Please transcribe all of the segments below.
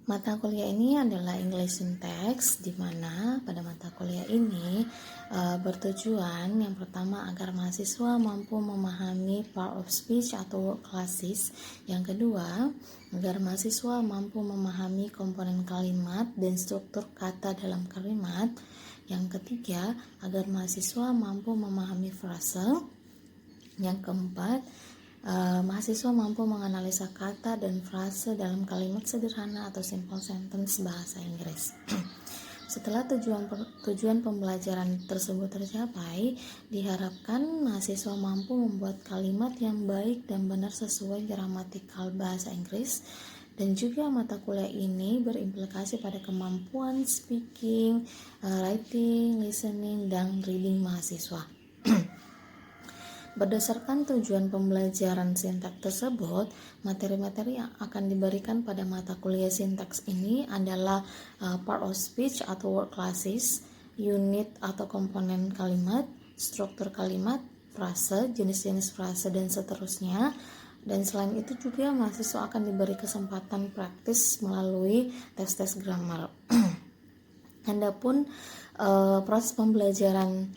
Mata kuliah ini adalah English Syntax, di mana pada mata kuliah ini bertujuan yang pertama agar mahasiswa mampu memahami part of speech atau word classes. Yang kedua, agar mahasiswa mampu memahami komponen kalimat dan struktur kata dalam kalimat. Yang ketiga, agar mahasiswa mampu memahami frase. Yang keempat, mahasiswa mampu menganalisa kata dan frase dalam kalimat sederhana atau simple sentence bahasa Inggris. Setelah tujuan pembelajaran tersebut tercapai, diharapkan mahasiswa mampu membuat kalimat yang baik dan benar sesuai gramatikal bahasa Inggris. Dan juga mata kuliah ini berimplikasi pada kemampuan speaking, writing, listening, dan reading mahasiswa. Berdasarkan tujuan pembelajaran sintaks tersebut, materi-materi yang akan diberikan pada mata kuliah sintaks ini adalah part of speech atau word classes, unit atau komponen kalimat, struktur kalimat, frase, jenis-jenis frase, dan seterusnya. Dan selain itu juga mahasiswa akan diberi kesempatan praktis melalui tes-tes grammar. Adapun proses pembelajaran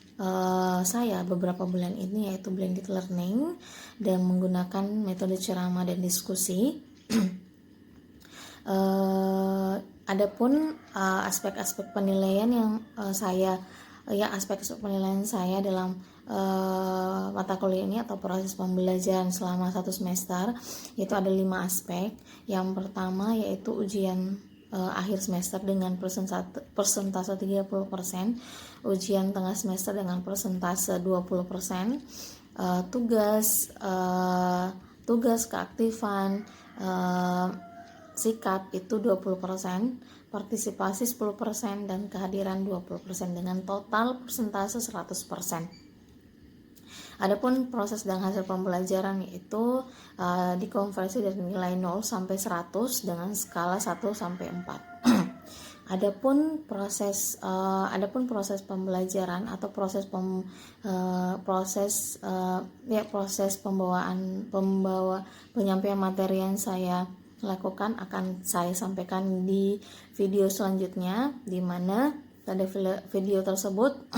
saya beberapa bulan ini yaitu blended learning dan menggunakan metode ceramah dan diskusi. Adapun aspek-aspek penilaian yang aspek-aspek penilaian saya dalam mata kuliah ini atau proses pembelajaran selama 1 semester itu ada 5 aspek. Yang pertama yaitu ujian akhir semester dengan persentase 30%, ujian tengah semester dengan persentase 20%, tugas keaktifan, sikap itu 20%, partisipasi 10%, dan kehadiran 20% dengan total persentase 100%. Adapun proses dan hasil pembelajaran yaitu dikonversi dari nilai 0 sampai 100 dengan skala 1 sampai 4. Adapun proses pembelajaran atau proses penyampaian materi yang saya lakukan akan saya sampaikan di video selanjutnya, di mana pada video tersebut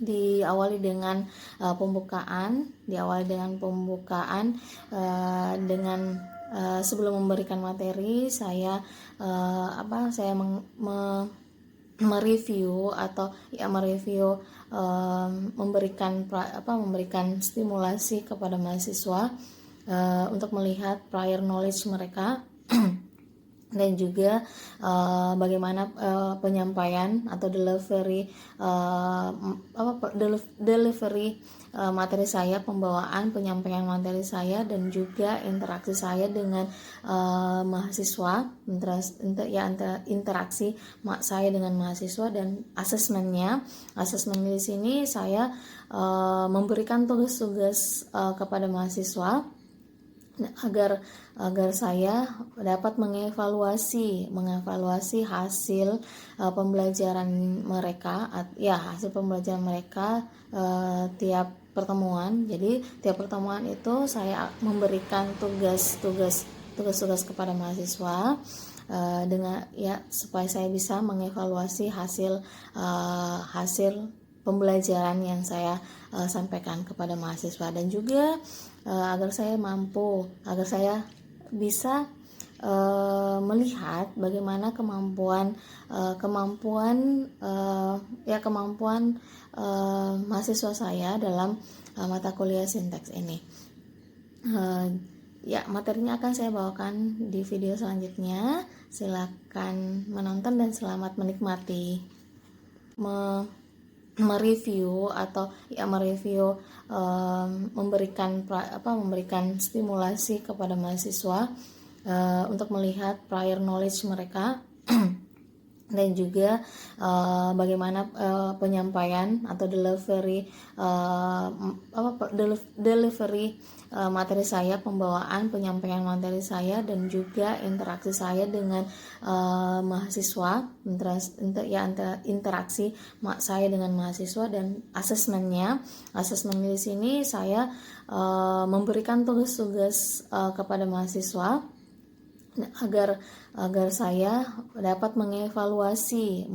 diawali dengan pembukaan dengan sebelum memberikan materi saya memberikan stimulasi kepada mahasiswa untuk melihat prior knowledge mereka dan juga bagaimana penyampaian atau delivery materi saya, pembawaan penyampaian materi saya, dan juga interaksi saya dengan mahasiswa, interaksi saya dengan mahasiswa, dan asesmen di sini saya memberikan tugas-tugas kepada mahasiswa agar saya dapat mengevaluasi hasil pembelajaran mereka tiap pertemuan. Jadi tiap pertemuan itu saya memberikan tugas-tugas kepada mahasiswa supaya saya bisa mengevaluasi hasil pembelajaran yang saya sampaikan kepada mahasiswa, dan juga agar saya bisa melihat bagaimana kemampuan mahasiswa saya dalam mata kuliah sintaks ini. Materinya akan saya bawakan di video selanjutnya. Silakan menonton dan selamat menikmati. Memberikan stimulasi kepada mahasiswa untuk melihat prior knowledge mereka dan juga bagaimana penyampaian atau delivery materi saya, pembawaan penyampaian materi saya, dan juga interaksi saya dengan mahasiswa, interaksi saya dengan mahasiswa, dan asesmen di sini saya memberikan tugas-tugas kepada mahasiswa agar agar saya dapat mengevaluasi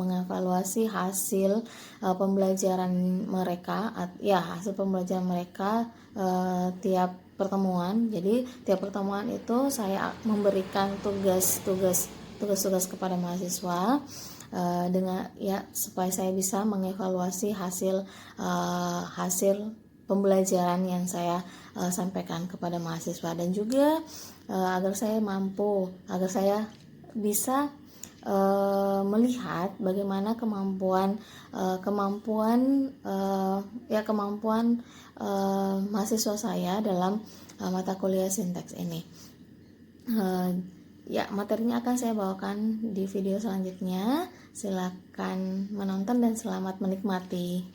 hasil pembelajaran mereka, hasil pembelajaran mereka tiap pertemuan. Jadi tiap pertemuan itu saya memberikan tugas-tugas kepada mahasiswa dengan supaya saya bisa mengevaluasi hasil pembelajaran yang saya sampaikan kepada mahasiswa, dan juga agar saya bisa melihat bagaimana kemampuan mahasiswa saya dalam mata kuliah sinteks ini. Materinya akan saya bawakan di video selanjutnya. Silakan menonton dan selamat menikmati.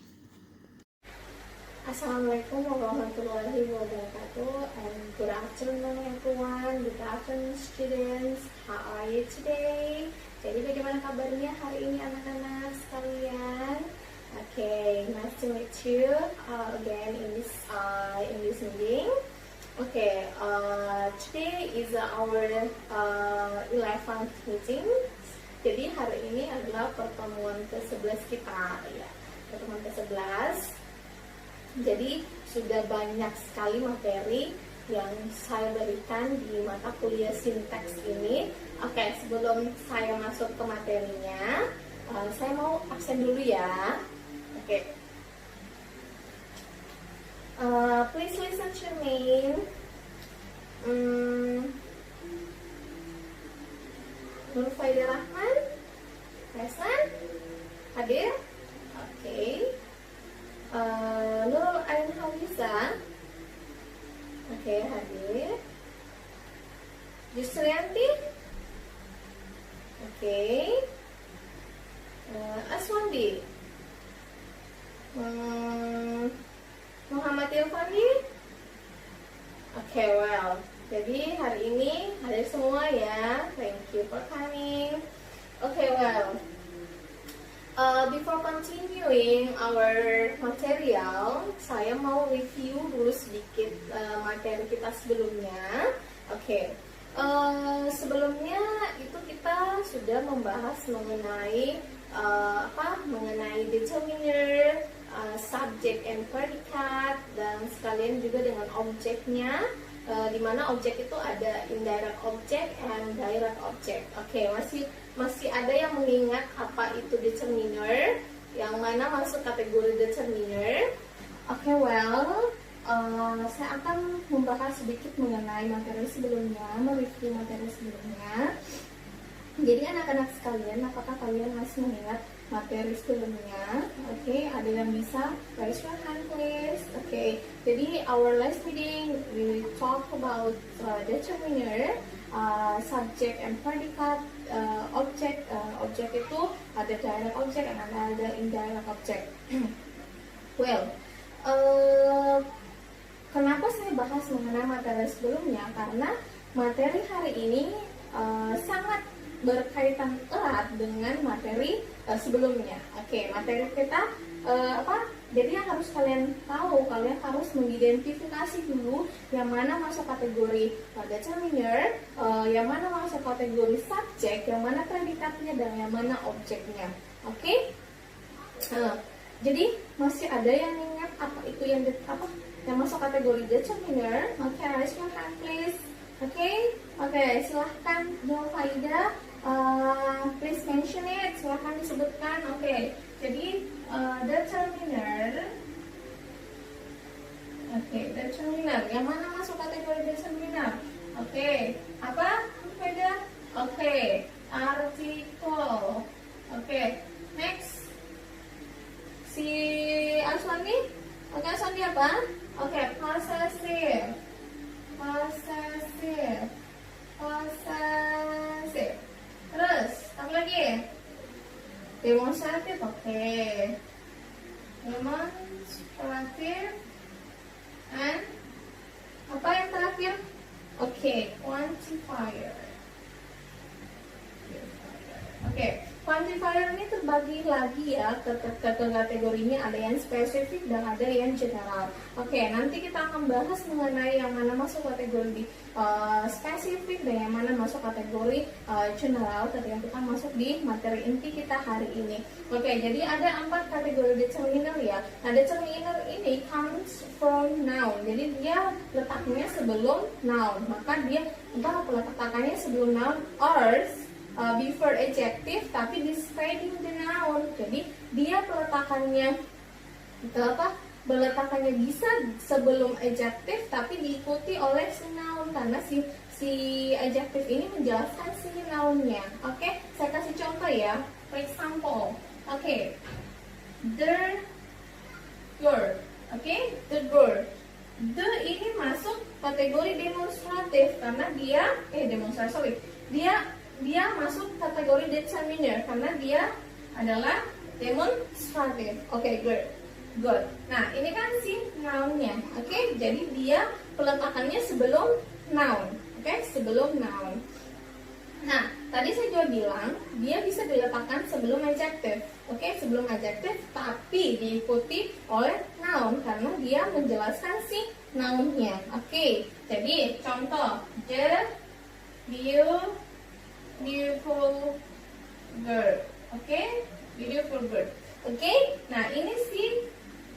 Assalamualaikum warahmatullahi wabarakatuh, and good afternoon everyone, good afternoon students, how are you today? Jadi bagaimana kabarnya hari ini anak-anak sekalian? Okay, nice to meet you again in this meeting. Okay, today is our 11th meeting. Jadi hari ini adalah pertemuan ke-11 kita, ya, pertemuan ke-11. Jadi sudah banyak sekali materi yang saya berikan di mata kuliah sinteks ini. Oke, sebelum saya masuk ke materinya, saya mau absen dulu ya. Oke. Please listen to me. Nur Faida Rahman, present, hadir. Oke. Nurul Ain Hawisa, oke, hadir. Yusrianti, oke. Aswandi, Muhammad Irfandi, oke, well. Jadi hari ini hadir semua ya. Thank you for coming. Okay, well. Before continuing our material, saya mau review dulu sedikit materi kita sebelumnya. Oke. Sebelumnya itu kita sudah membahas mengenai mengenai determiner, subject and predicate, dan sekalian juga dengan objeknya. Di mana objek itu ada indirect object and direct object. Oke, masih ada yang mengingat apa itu determiner, yang mana masuk kategori determiner. Oke, well, saya akan membahas sedikit mengenai materi sebelumnya, mereview materi sebelumnya. Jadi anak-anak sekalian, apakah kalian masih mengingat materi sebelumnya? Oke, ada yang bisa raise your hand please. Oke, jadi our last meeting we talk about determiner, subject and predicate, object. Object itu ada direct object dan ada indirect object. Well, kenapa saya bahas mengenai materi sebelumnya? Karena materi hari ini sangat berkaitan erat dengan materi sebelumnya. Oke, materi kita jadi yang harus kalian tahu, kalian harus mengidentifikasi dulu yang mana masuk kategori determiner, yang mana masuk kategori subjek, yang mana predikatnya, dan yang mana objeknya. Oke? Jadi masih ada yang ingat apa itu yang masuk kategori determiner? Oke, raise your hand please. Oke, silahkan Nur Faida. Please mention it, silahkan disebutkan. Oke, jadi determiner. Oke, determiner. Yang mana masuk kategori determiner? Oke, apa? Beda. Oke, artikel. Oke, next. Si Aswandi? Oke, Aswandi apa? Oke, possessive. Possessive. Terus, apa lagi? Demonstratif, oke. Demonstratif. And apa yang terakhir? Oke, quantifier. Oke, Quantifier ini terbagi lagi ya ke kategorinya, ada yang spesifik dan ada yang general. Oke, nanti kita akan bahas mengenai yang mana masuk kategori spesifik dan yang mana masuk kategori general ketika kita masuk di materi inti kita hari ini. Oke, jadi ada 4 kategori determiner ya. Nah, determiner ini comes from noun. Jadi dia letaknya sebelum noun. Maka dia letaknya sebelum noun or before adjective tapi describing the noun. Jadi dia peletakannya bisa sebelum adjective tapi diikuti oleh si noun karena si adjective ini menjelaskan si nounnya. Oke, saya kasih contoh ya. For example, oke, the girl. Oke, the girl. The ini masuk kategori demonstratif karena dia dia masuk kategori determiner karena dia adalah demonstratif. Oke, good. Nah, ini kan si nounnya. Oke, jadi dia peletakannya sebelum noun. Oke, sebelum noun. Nah, tadi saya juga bilang dia bisa diletakkan sebelum adjective. Oke, sebelum adjective tapi diikuti oleh noun karena dia menjelaskan si nounnya. Oke, jadi contoh the beautiful girl. Oke, beautiful girl. Oke, nah ini si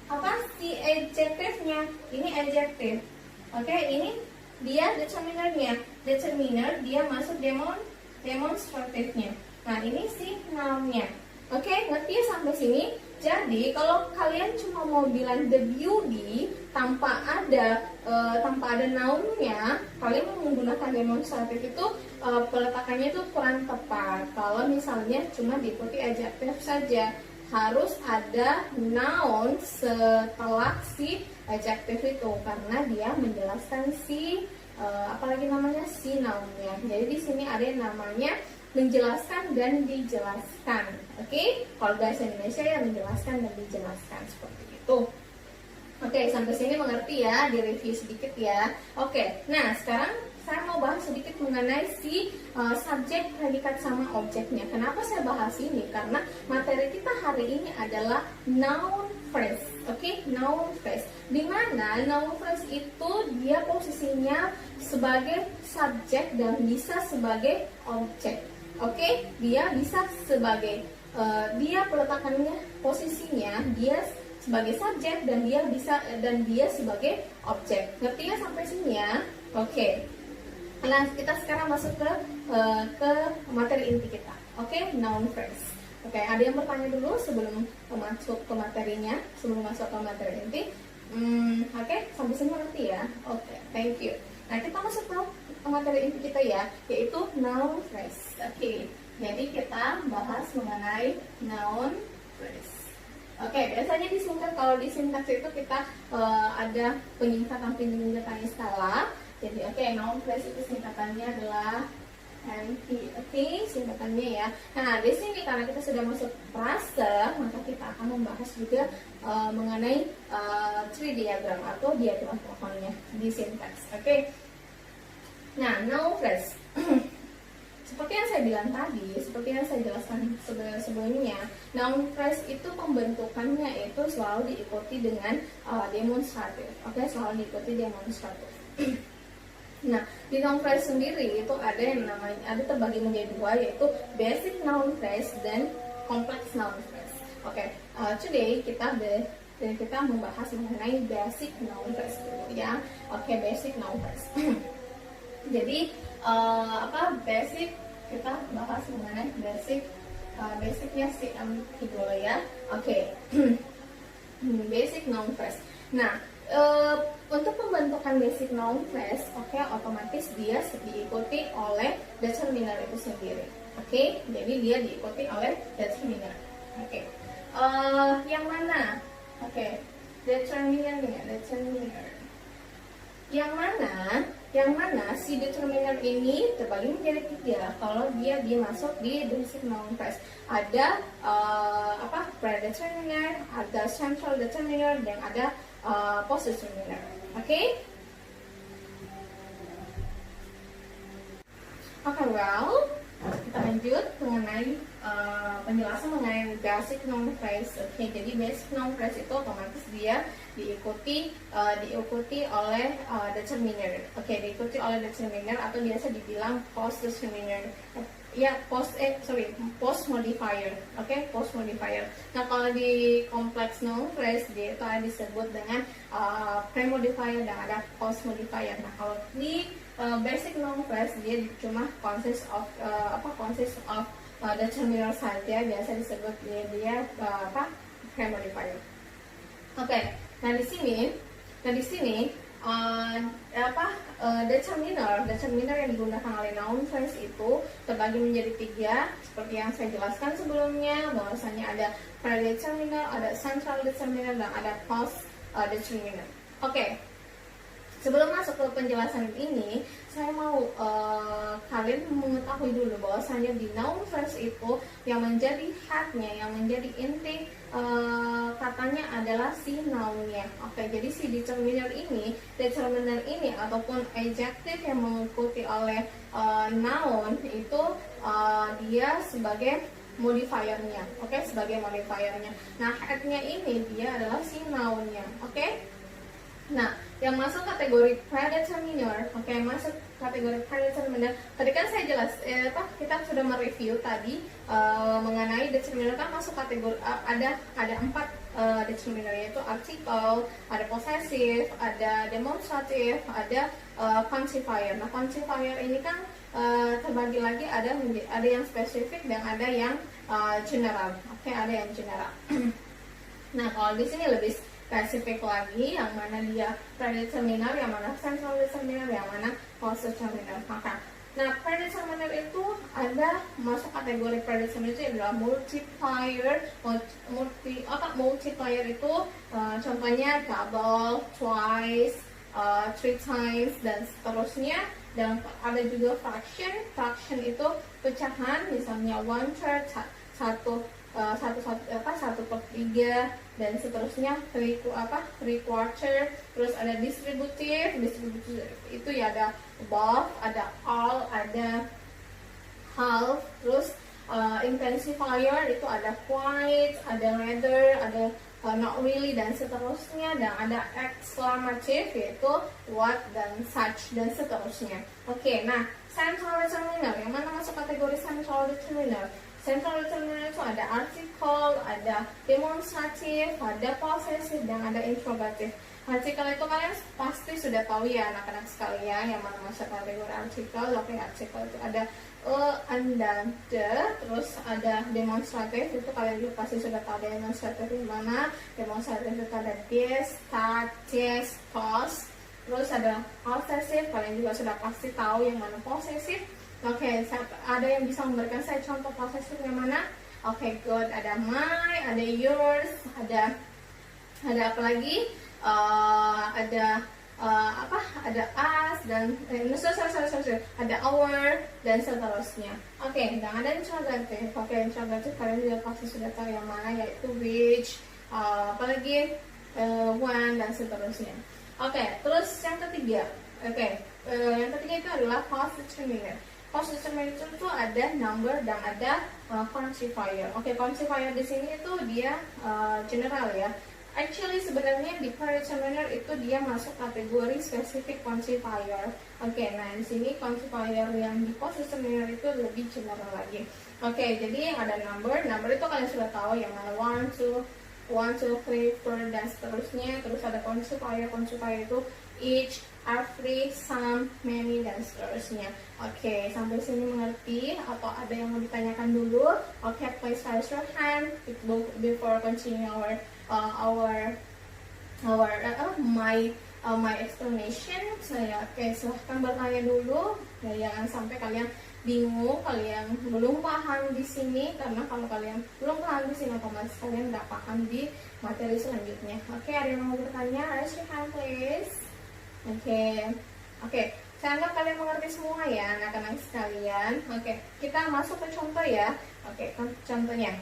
adjective-nya. Ini adjective. Oke, ini dia determinernya. Determiner dia masuk demonstratifnya. Nah, ini si noun-nya. Oke, ngerti ya sampai sini? Jadi kalau kalian cuma mau bilang the beauty tanpa ada nounnya, kalian menggunakan demonstratif itu peletakannya itu kurang tepat. Kalau misalnya cuma diikuti adjective saja, harus ada noun setelah si adjective itu karena dia menjelaskan si si nounnya. Jadi di sini ada yang namanya menjelaskan dan dijelaskan. Oke, kalau bahasa Indonesia ya menjelaskan dan dijelaskan seperti itu. Oke, sampai sini mengerti ya, direview sedikit ya. Oke, nah sekarang saya mau bahas sedikit mengenai si subjek, predikat sama objeknya. Kenapa saya bahas ini? Karena materi kita hari ini adalah noun phrase. Oke, noun phrase. Dimana noun phrase itu dia posisinya sebagai subjek dan bisa sebagai objek. Oke, dia bisa sebagai dia peletakannya posisinya dia sebagai subjek dan dia sebagai objek. Ngerti ya sampai sini ya? Oke. Nah, kita sekarang masuk ke materi inti kita. Oke, noun phrase. Oke, ada yang bertanya dulu sebelum masuk ke materinya, sebelum masuk ke materi inti? Oke, sampai sini ngerti ya? Oke, thank you. Nah, kita masuk ke materi inti kita ya, yaitu noun phrase. Oke, jadi kita bahas mengenai noun phrase. Oke, biasanya disingkat, kalau disingkat itu kita ada penyingkatan skala. Jadi noun phrase itu singkatannya adalah NP. Oke, singkatannya ya. Nah, di sini karena kita sudah masuk frase, maka kita akan membahas juga mengenai tree diagram atau diagram pohonnya di sintaks. Oke. Nah, noun phrase. Seperti yang saya bilang tadi, seperti yang saya jelaskan sebelumnya, noun phrase itu pembentukannya itu selalu diikuti dengan demonstratif. Oke, selalu diikuti demonstratif. Nah, di noun phrase sendiri itu ada terbagi menjadi dua, yaitu basic noun phrase dan complex noun phrase. Oke, today kita membahas mengenai basic noun phrase dulu ya. Oke, basic noun phrase. Jadi basic, kita bahas mengenai basicnya si dulu ya. Oke. Basic noun phrase. Nah, untuk pembentukan basic noun phrase, otomatis dia diikuti oleh determiner itu sendiri. Oke, jadi dia diikuti oleh determiner. Oke, yang mana? Oke, determinernya, determiner. Yang mana si determiner ini terbagi menjadi 3. Kalau dia masuk di basic noun phrase, ada predeterminer, ada central determiner, dan ada post determiner. Oke, well, kita lanjut mengenai penjelasan mengenai basic noun phrase. Oke, jadi basic noun phrase itu otomatis dia diikuti oleh determiner. Oke, diikuti oleh determiner atau biasa dibilang post determiner. Ya, post modifier. Oke, post modifier. Nah, kalau di complex noun phrase dia itu disebut dengan pre-modifier dan ada post modifier. Nah, kalau di basic noun phrase dia cuma consist of determiner saja, biasa disebut dia pre-modifier. Oke, nah di sini determiner yang digunakan oleh noun phrase itu terbagi menjadi 3 seperti yang saya jelaskan sebelumnya, bahwasanya ada predeterminer, ada central determiner, dan ada post determiner. Oke. Sebelum masuk ke penjelasan ini, saya mau kalian mengetahui dulu bahwasanya di noun phrase itu yang menjadi headnya, yang menjadi inti katanya adalah si nounnya. Oke, jadi si determiner ini ataupun adjective yang mengikuti oleh noun itu dia sebagai modifiernya. Oke, sebagai modifiernya. Nah, headnya ini dia adalah si nounnya. Oke. Nah, yang masuk kategori predeterminer, masuk kategori predeterminer. Tadi kan saya kita sudah mereview tadi mengenai determiner kan masuk kategori ada 4 determiner, yaitu article, ada possessive, ada demonstrative, ada quantifier. Nah, quantifier ini kan terbagi lagi ada yang spesifik dan ada yang general. Oke, ada yang general. Nah, kalau di sini lebih spesifik lagi, yang mana dia predeterminer, yang mana central determiner, yang mana post determiner. Nah, predeterminer itu ada masuk kategori predeterminer itu adalah multiplier. Multiplier itu contohnya double, twice, 3 times, dan seterusnya. Dan ada juga fraction itu pecahan, misalnya 1/3, 1/3, dan seterusnya, 3/4. Terus ada distributive itu ya ada above, ada all, ada half. Terus intensifier itu ada quite, ada rather, ada not really, dan seterusnya. Dan ada exclamative yaitu what dan such, dan seterusnya. Oke, nah central determiner, yang mana masuk kategori central determiner? Central determiner itu ada article, ada demonstrative, ada possessive, dan ada interrogative. Artikel itu kalian pasti sudah tahu ya anak-anak sekalian yang mana masuk kategori artikel. Oke, artikel itu ada and, dan, the. Terus ada demonstrative, itu kalian juga pasti sudah tahu demonstrative di mana. Demonstrative itu ada this, that, this, cause. Terus ada possessive, kalian juga sudah pasti tahu yang mana possessive. Oke, ada yang bisa memberikan saya contoh possessive yang mana? Oke, good. Ada my, ada yours, ada apa lagi? Ada us, dan ada our, dan seterusnya. Oke, dan ada interrogative. Oke, interrogative kalian juga pasti sudah tahu yang mana, yaitu which, apalagi when, dan seterusnya. Oke, terus yang ketiga. Yang ketiga itu adalah post determiner. Post determiner itu ada number dan ada quantifier. Oke, quantifier di sini itu dia general ya. Actually sebenarnya di predeterminer itu dia masuk kategori spesifik quantifier. Oke, nah di sini quantifier yang di post determiner itu lebih general lagi. Oke, jadi ada number itu kalian sudah tahu yang mana 1, 2, 3, 4, dan seterusnya. Terus ada quantifier itu each, every, some, many, dan seterusnya. Oke, sampai sini mengerti atau ada yang mau ditanyakan dulu? Oke, please raise your hand before continue my explanation. Silahkan bertanya dulu. Ya, jangan sampai kalian bingung, kalian belum paham di sini, karena kalau kalian belum paham di sini otomatis kalian nggak paham di materi selanjutnya. Oke, ada yang mau bertanya? Raise your hand please. Oke, saya anggap kalian mengerti semua ya anak-anak sekalian. Oke, kita masuk ke contoh ya. Oke, contohnya.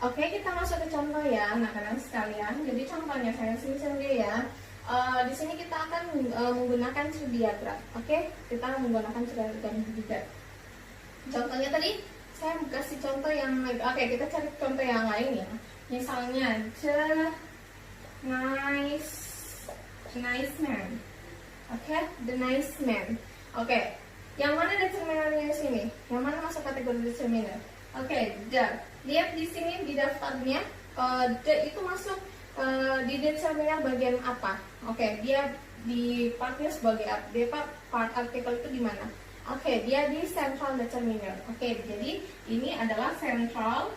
Oke, kita masuk ke contoh ya anak-anak sekalian. Jadi contohnya saya sini ya. Di sini kita akan menggunakan tree diagram. Oke, kita menggunakan tree diagram juga. Contohnya tadi saya kasih contoh yang oke, kita cari contoh yang lain ya. Misalnya the nice man. Oke, the nice man. Oke, yang mana determinernya di sini? Yang mana masuk kategori determiner? Oke, the. Lihat di sini di daftarnya, the itu masuk di determiner bagian apa? Oke, dia di partnya sebagai apa? Dia part artikel itu di mana? Oke, dia di central determiner. Oke, jadi ini adalah central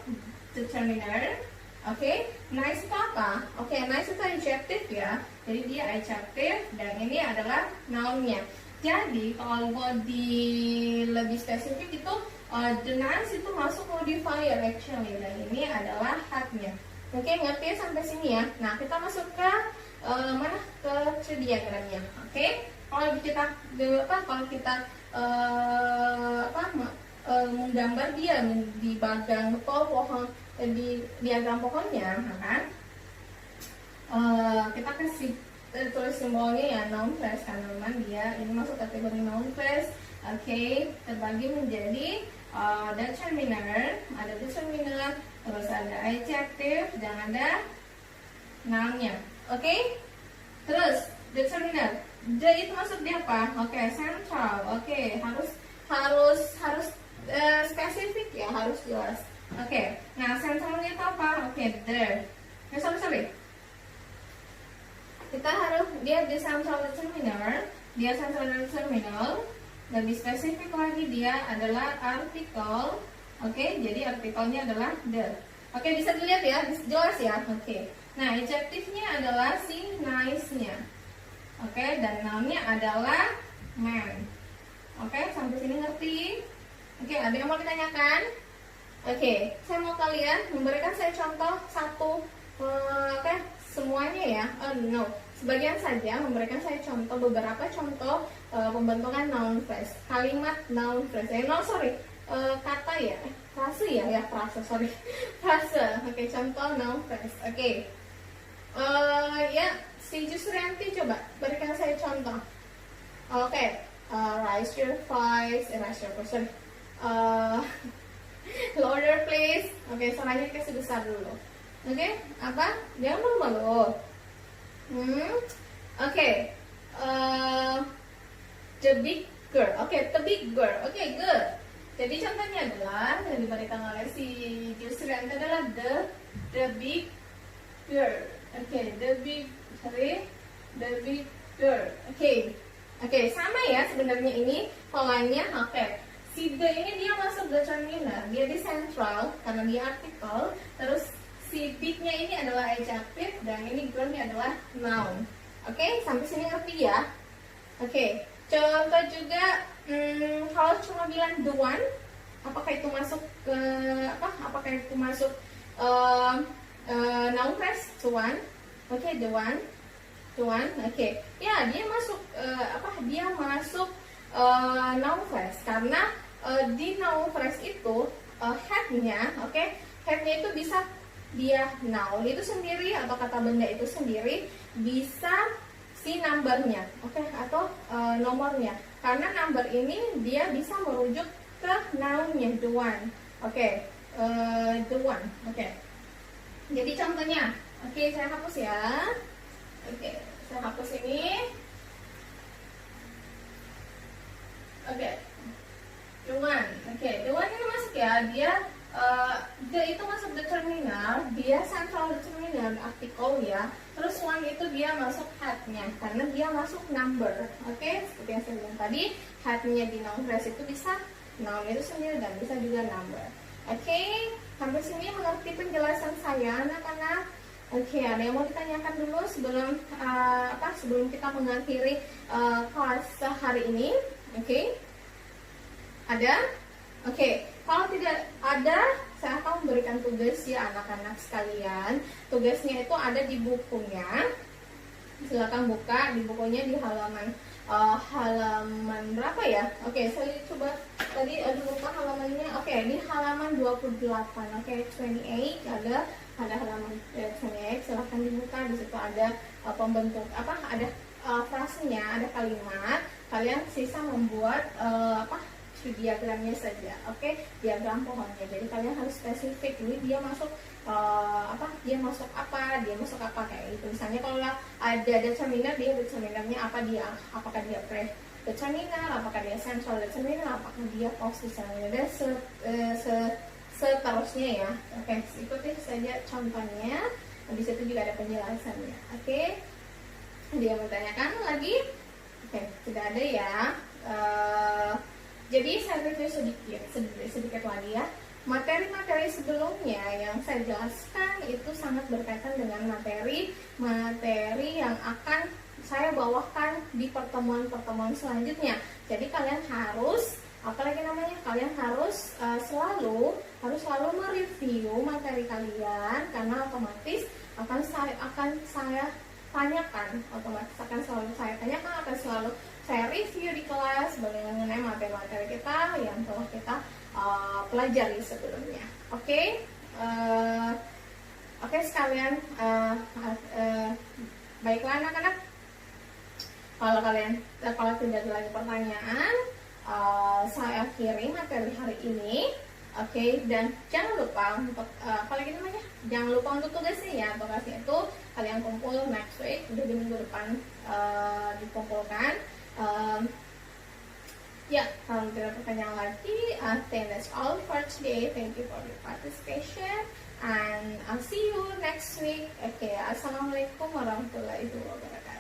determiner. Oke, nice itu apa? Oke, nice itu adjective ya. Jadi dia adjective dan ini adalah noun-nya. Jadi kalau mau di lebih spesifik itu the nice itu masuk modifier actually dan ini adalah had-nya. Oke, ngerti ya sampai sini ya. Nah, kita masuk ke mana? Ke tree diagramnya. Oke, kalau kita menggambar dia di bagian pohon di diagram pohonnya, kan? Kita kasih tulis simbolnya ya noun phrase karena memang dia ini masuk kategori noun phrase. Oke, terbagi menjadi determiner, ada determiner, terus ada adjective dan ada noun-nya. Oke, terus determiner, the itu masuk di apa? Oke, central. Oke, harus spesifik ya, harus jelas. Oke, nah centralnya itu apa? Oke, there. Sorry. Kita harus dia di central determiner, lebih spesifik lagi dia adalah artikel. Oke, jadi artikelnya adalah the. Oke, bisa dilihat ya, jelas ya. Oke, nah adjective-nya adalah si nice-nya. Oke, dan noun-nya adalah man. Oke, sampai sini ngerti? Oke, ada yang mau ditanyakan? Oke, saya mau kalian memberikan saya contoh satu. Semuanya ya? No, sebagian saja memberikan saya contoh, beberapa contoh pembentukan noun phrase, kalimat noun phrase. Kata ya, frase ya, frase. Oke, contoh noun phrase. Oke, ya si Jusrianti coba berikan saya contoh. Oke, raise your voice, louder please. Oke, suaranya kasih besar dulu. Oke, apa? Jangan malu-malu. Oke, the big girl. Oke, the big girl. Oke, good. Jadi contohnya adalah yang diberikan oleh si Jusrian adalah the big girl. Oke, the big girl. Oke, sama ya sebenarnya ini polanya. Oke, si the ini dia masuk determiner, dia di central karena dia artikel. Terus si big-nya ini adalah adjective dan ini girl-nya adalah noun. Oke, sampai sini ngerti ya? Oke, contoh juga kalau cuma bilang the one, apakah itu masuk ke Apakah itu masuk noun phrase the one? Oke, the one. Oke, ya dia masuk Dia masuk noun phrase karena di noun phrase itu had-nya, had-nya itu bisa dia noun itu sendiri atau kata benda itu sendiri, bisa si numbernya, atau nomornya. Karena number ini dia bisa merujuk ke noun-nya the one. The one. Jadi contohnya, saya hapus ya. Saya hapus ini. The one. The one ini masuk ya, dia the itu masuk determiner, dia central determiner artikel ya. Terus one itu dia masuk had-nya karena dia masuk number. Seperti yang saya bilang tadi, had-nya di noun phrase itu bisa noun itu sendiri dan bisa juga number. Sampai sini mengerti penjelasan saya anak-anak? Ada yang mau ditanyakan dulu sebelum kita mengakhiri kelas hari ini? Ada? Kalau tidak ada, saya akan memberikan tugas ya anak-anak sekalian. Tugasnya itu ada di bukunya. Silakan buka di bukunya di halaman berapa ya? Saya coba tadi lupa halamannya. Oke, di halaman 28. Oke, 28 ada halaman 28. Silahkan dibuka. Di situ ada pembentuk ada frasenya, ada kalimat. Kalian sisa membuat diagramnya saja. Oke, diagram pohonnya. Jadi kalian harus spesifik. Ini dia masuk dia masuk apa kayak gitu. Misalnya kalau ada determiner, dia determinernya apa, apakah dia pre-determiner, apakah dia central determiner, apakah dia post determiner, dan seterusnya ya. Oke, ikuti saja contohnya. Di situ juga ada penjelasannya. Oke, dia bertanyakan lagi. Oke, tidak ada ya. Jadi saya review sedikit lagi ya. Materi-materi sebelumnya yang saya jelaskan itu sangat berkaitan dengan materi yang akan saya bawakan di pertemuan-pertemuan selanjutnya. Jadi kalian harus kalian harus selalu mereview materi kalian, karena otomatis akan saya tanyakan, akan selalu saya review di kelas mengenai materi-materi kita yang telah kita pelajari sebelumnya. Oke, sekalian, baiklah anak-anak. Kalau tidak ada lagi pertanyaan, saya akhiri materi hari ini. Oke, dan jangan lupa untuk jangan lupa untuk tugasnya ya. Tugasnya itu kalian kumpul next week, udah di minggu depan dikumpulkan. Ya, kalau tidak ada pertanyaan lagi, I think that's all for today. Thank you for your participation, and I'll see you next week. Oke, assalamualaikum warahmatullahi wabarakatuh.